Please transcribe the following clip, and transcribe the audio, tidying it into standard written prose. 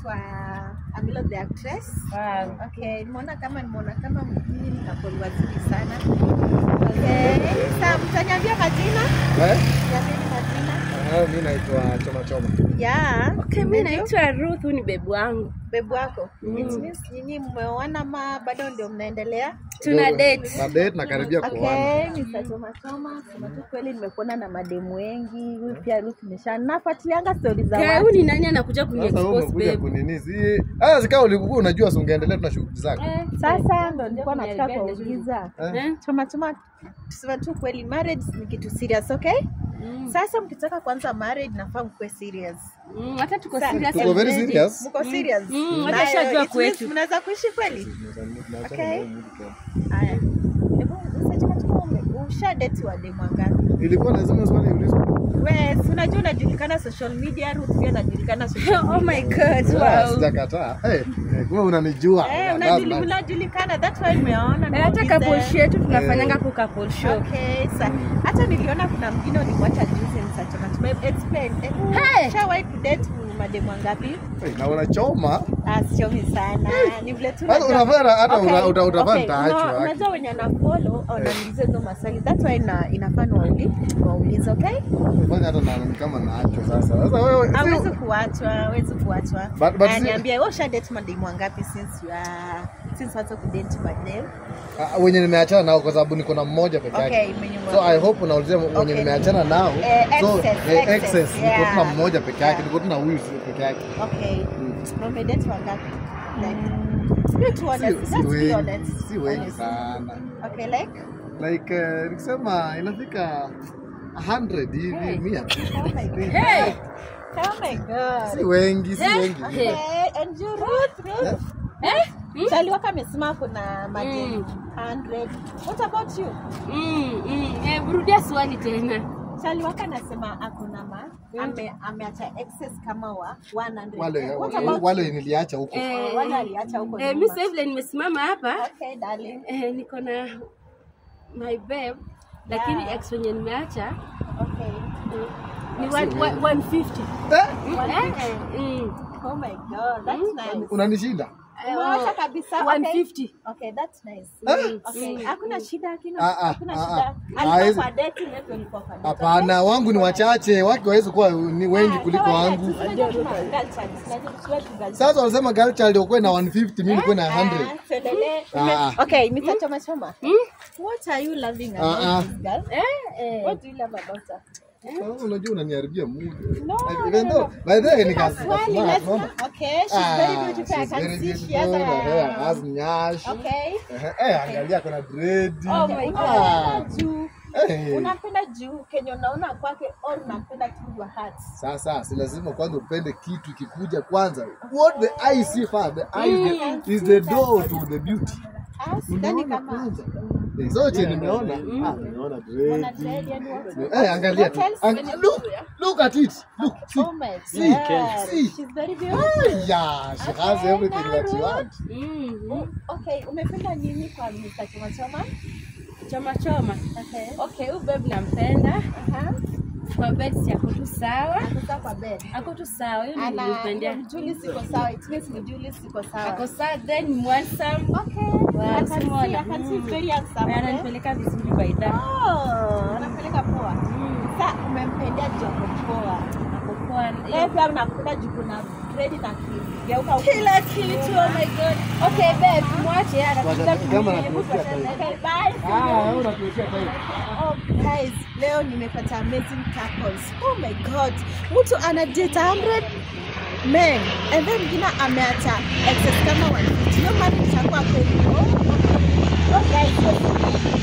naitwa Amilo the actress. Wow. Okay, nimeona kama mimi nikakuwa wazuri sana. Okay. Sasa mtaniambia majina? Niambie majina. Mimi naitwa Choma. Yeah. Okay, mimi naitwa Ruth, ni bebu wangu. Bebu wako? It means nyinyi mmeoana ma bado ndio mnaendelea? Tuna date. Na date na karibia kuoana. Okay, Mr. Choma. Sema tu kweli nimekuona na mademu wengi. Huyu pia Ruth nafuatilianga stories za watu. Huyu ni nani anakuja kuniexpose babe? Kunini si? Zikao ulikuwa unajua ungeendelea tuna shughuli zako. Sasa ndo nilikuwa nataka kuuliza. Choma, tuseme tu kweli marriage ni kitu serious, okay? Sasa mkitaka kwanza marriage nafaa mkuwe serious. Hata tuko serious. Tuko very serious. Mko serious. Hata shajua kwetu. Mnaweza kuishi kweli? Okay. Haya. Hebu usha date wa demu ngapi? Ilikuwa lazima swali ulizwe. Wewe unajua unajulikana social media, Ruth pia unajulikana social media. Oh my god. Wow. Sijakataa. Wewe unanijua. Unajulikana, that's why nimeona. Hata couple show yetu tunafanyanga kwa couple show. Okay, sasa hata niliona kuna mwingine ulimwacha juzi Msachoma. Explain. Shawahi kudate mademu ngapi? Na unachoma? Sichomi sana. Ni vile tu. Hata unafanya hata utafanya taachwa. Unajua wenye na follow wananiuliza hizo maswali. That's why inafaa waulize, okay? Fanya hata na kama naachwa sasa. Sasa wewe hawezi kuachwa. Niambia wewe date mademu ngapi since hata kudate mademu? Wenye nimeachana nao kwa sababu niko na mmoja peke yake. Okay, so I hope unaulizia wenye nimeachana nao. So excess niko tuna mmoja peke yake, niko tuna huyu peke yake. Okay. Umedate wangapi? Si wengi sana. Okay, like nikisema inafika 100 hivi 100. Oh my god. Si wengi. Okay, and you Ruth? Chali waka amesema kuna madeni 100. What about you? Rudia swali tena. Chali waka anasema akuna ameacha excess kama wa 100. Wale niliacha huko. Wale aliacha huko. Mimi sasa hivi nimesimama hapa. Okay, darling. Niko na my babe, lakini ex wenye nimeacha. Okay. Ni 150. Oh my god, that's nice. Unanishinda? Umeacha kabisa. 150. Okay, that's nice. Okay, hakuna shida hakuna shida. Alikuwa kwa date letu alikuwa kwa date. Hapana, wangu ni wachache, wake hawezi kuwa ni wengi kuliko wangu. Sasa wanasema girl child ukwe na 150, mimi niko na 100. Okay, Mr. Choma. What are you loving about this girl? What do you love about her? Unajua unaniharibia mood. No. By the way nikasema. Okay, she's very beautiful. I can see she has nyash. Okay. Angalia kuna dread. Oh my god. Unapenda juu Kenya unaona kwake all unapenda to your heart. Sasa si lazima kwanza upende kitu kikuja kwanza. What the eye see first, the eye is the door to the beauty. Ndani kama zote nimeona. Nimeona dread. Angalia tu. Look at it. Look. See. She's very beautiful. Yeah, she has everything that you want. Okay, umependa nini kwa Mr. Choma. Okay, huyu babe nampenda. Kwa bed si ako tu sawa. Kwa bed. Ako tu sawa. Yeye nilipendea. Julie siko sawa. It means Julie siko sawa. Ako sawa then handsome. Okay. I can see very handsome. Ananipeleka vizuri by that. Anapeleka poa. Sasa umempendea Japo poa. Ako poa. Yeye pia anakula juku na bread na kigeuka huko. Kila kitu. Oh my god. Okay babe, mwache anakuja kama anakuja. Okay, bye. Unakuletea time. Oh guys, leo nimepata amazing couples. Oh my god. Mtu ana date 100 men and then mwingine ameacha excess kama 150. Hiyo mali itakuwa kweli. Oh guys.